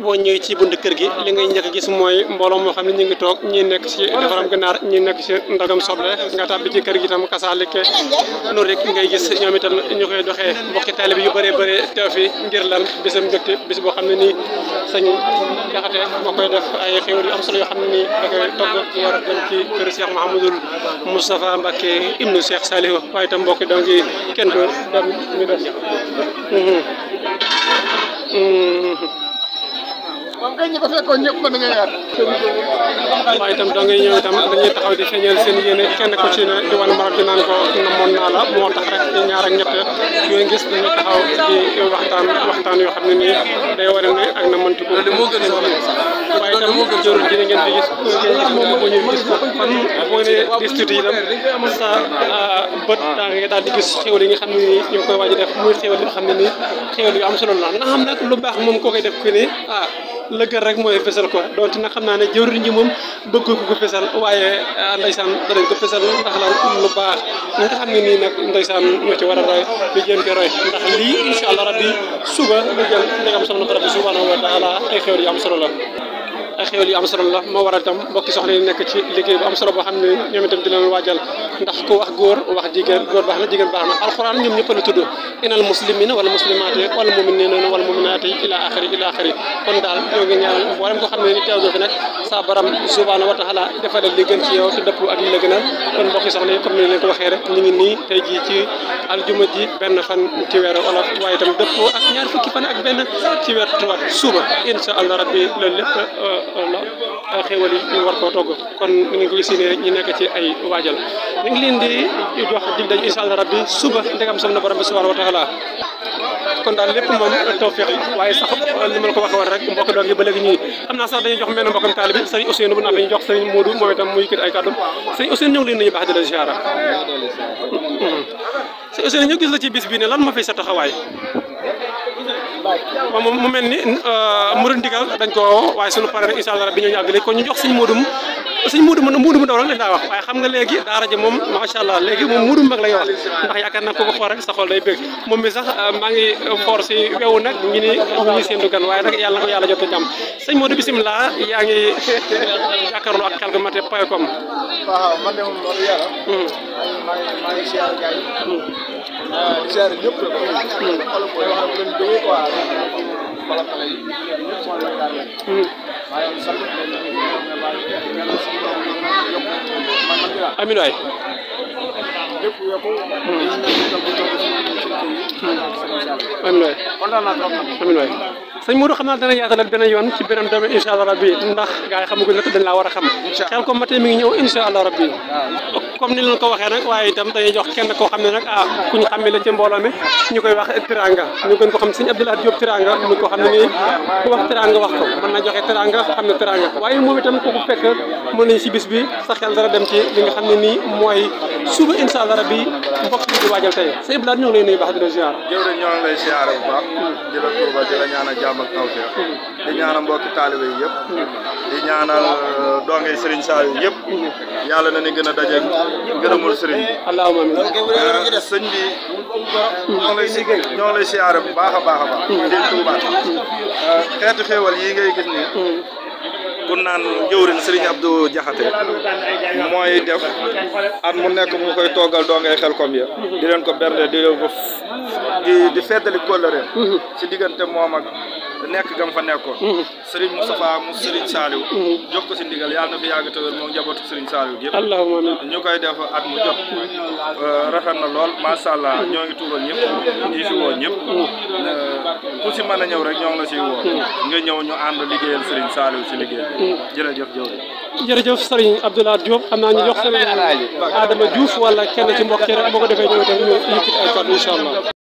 boo ñëwee ci bunt kër gi li ngay njëkk gis mooy mbooloo moo xam ne ñu ngi toog ñi nekk ci defaram ganaar ñi nekk ci ndagam soble nga tàbbi ci kër gi itam kasaalike noonu rek ngay gis ñoom itam ñu koy doxee mbokki taalibe yu bëree bëri teew fi ngir lan bisam mbégte bis boo xam ne nii sëñ Jaxate moo koy def ay xéwal yu am solo yoo xam ne nii da koy togg war a dem ci kër Cheikh Mouhamadoul Moustapha Mbacké ibnu Cheikh Saliou waaye itam mbokki donc kenn du dem ñu des moom kay ñi ko fekkoon ñëpp mën nañu yaat waaye itam da ngay ñëw itam dañuy taxaw di feeñal seen yéene kenn ko ci ne di wan marab di naan ko namoon naa la moo tax rek ñaar ak ñett yooyu gis dañuy taxaw di waxtaan yoo xam ne nii day war ne ak na mënti ko waaye itam jërul ji ngeen di gis moom bu ñu gis ko kon boo ne dis tuuti itam sa bët daa nga daal di gis xéwal yi nga xam ne nii ñu ngi koy waaj a def muy xéwal yoo xam ne nii xéwal yu am solo la nga xam nag lu baax moom koo koy def ku ne lëgër rek mooy fesal ko donte nag xam naa ne jëwriñ ji moom bëgg ko fesal waaye ndeysaan danañ ko fesal ndax la lu baax ñi nga xam ne nii nag ndeysaan ñoo ci war a roy ñu jéem ci roy ndax lii incha allah rabbi suba lu jël ndegam soxna borom bi subhanahu wa taala ay xéwal yu am solo la ay xéwal yu am solo la moo waral itam mbokki soxna yi nekk ci liggéey bu am solo boo xam ne ñoom itam di leen waajal ndax ku wax góor wax jigéen góor baax na jigéen baax na alxuraan ñoom ñëpp la tudd inal muslimina wala muslimaati wala muminina wala muminaati ila axiri kon daal ñoo ngi ñaan mboolem ko xam ne ni teew nga fi nag sa borom subhanahu wa taala defal li gën ci yow te dëpp ak li la gënal kon mbokki soxna yi comme ni leen ko waxee rek ñu ngi nii tey jii ci aljuma ji benn fan ci weeru olof waaye itam dëppoo ak ñaar fukki fan ak benn ci weeru tubaab suba incha allah rabbi loolu lépp la xéwal yi ñu war koo togg kon ni ngeen ko gis ne ñu nekk ci ay waajal ñu ngi leen di jox dig dañ incha allah rabbi suba ndegam sam na borom bi subhanahu wa taala kon daal lépp moom tawfiq waaye sax li ma la ko waxee woon rek mbokk doog yi ba léegi ñii xam naa sax dañuy jox menn mbokkam taalibi sëriñ Ousseynou bu naa dañuy jox sëriñ Modou moom itam muy yëkkati ay kàddu sëriñ Ousseynou ñoo ngi leen nañu baax di la ziara sëriñ Ousseynou ñu gis la ci bis bii ne lan ma fay sa taxawaay mu mel ni murid ndigal dañ ko waaye sunu pare rek incha allah rabbi ñoo ñu àgg léegi kon ñu jox sëñ Modou mu ndaw rek lañ daa wax waaye xam nga léegi daara ji moom macha allah léegi moom Modou mag lay wax ndax yaakaar naa ko ko xool rek sa xol day bëgg moom mi sax maa ngi xoor si wewu nag ñi seendu gan waaye nag yàlla na ko yàlla jot a jàmm sëñ Modou bisimilah yaa ngi jàkkaarloo ak Khelcom Maté point com. waaw man de moom loolu yàlla maa ngi siyaar gars yi di siyaar ñëpp rek xol mooy wax bu leen jógee quoi xol xale yi ñëpp sama yaakaar lañ waaye sant amiin waay lépp yokku amiin waay kontaan naa trop amiin waay sëñ Modou xam naa dana yaatalal beneen yoon ci beneen domaine incha allah rabbi ndax gars yi xamaguñ nag dañ laa war a xam Khelcom Maté mi ngi ñëw incha allah rabbi comme ni leen ko waxee nag waaye itam dañuy jox kenn koo xam ne nag ku ñu xàmmee la ci mbooloo mi ñu koy wax Tiranga ñu gën ko xam sëñ Abdoulaye Diop Tiranga muy ko xam ne nii ku wax Tiranga wax ko mën na joxe Tiranga xam ne Tiranga waaye moom itam ku ko fekk mën nañu si bis bi sa xel dara dem ci li nga xam ne nii mooy suba incha allah rabbi mbokk yi di waajal tey sëñ Abdoulaye ñoo ngi lay nuyu baax di la ziar jërëjëf ñoo ngi lay ziar bu baax di la tuuba di la ñaanal jàmm ak tawfeex di ñaanal mbokki taalibe yi yëpp di ñaanal doongay Serigne Saliou yëpp yàlla na ni gën a daje gërëmul Serigne bi allahumma amiin sëñ bi ñoo lay siyaare bu baax a baax a baax di tuubaat xeetu xéewal yi ngay gis nii kun naan jëwriñ Serigne Abdou Diakhaté mooy def at mu nekk mu koy toggal doongay Khelcom ya di leen ko bernde di leen ko di feddali kóllëre ci diggante moom ak nekk gam fa nekkoon Serigne Moustapha mu Serigne Saliou jox ko si ndigal yàlla na fi yàgg te wér moom njabootu Serigne Saliou yëpp allahumma amiin ñu koy def at mu jot rafet na lool macha allah ñoo ngi tuubal ñëpp ñi si woo ñëpp ku si mën a ñëw rek ñoo ngi la siy woo nga ñëw ñu ànd liggéeyal Serigne Saliou si liggéey jërëjëf jërëjëf Serigne Abdoulaye Diop xam naa ñu jox Serigne Adama Diouf wala kenn ci mbokk yi rek boo ko defee ñëw itam ñu yëkkati ay kàddu incha allah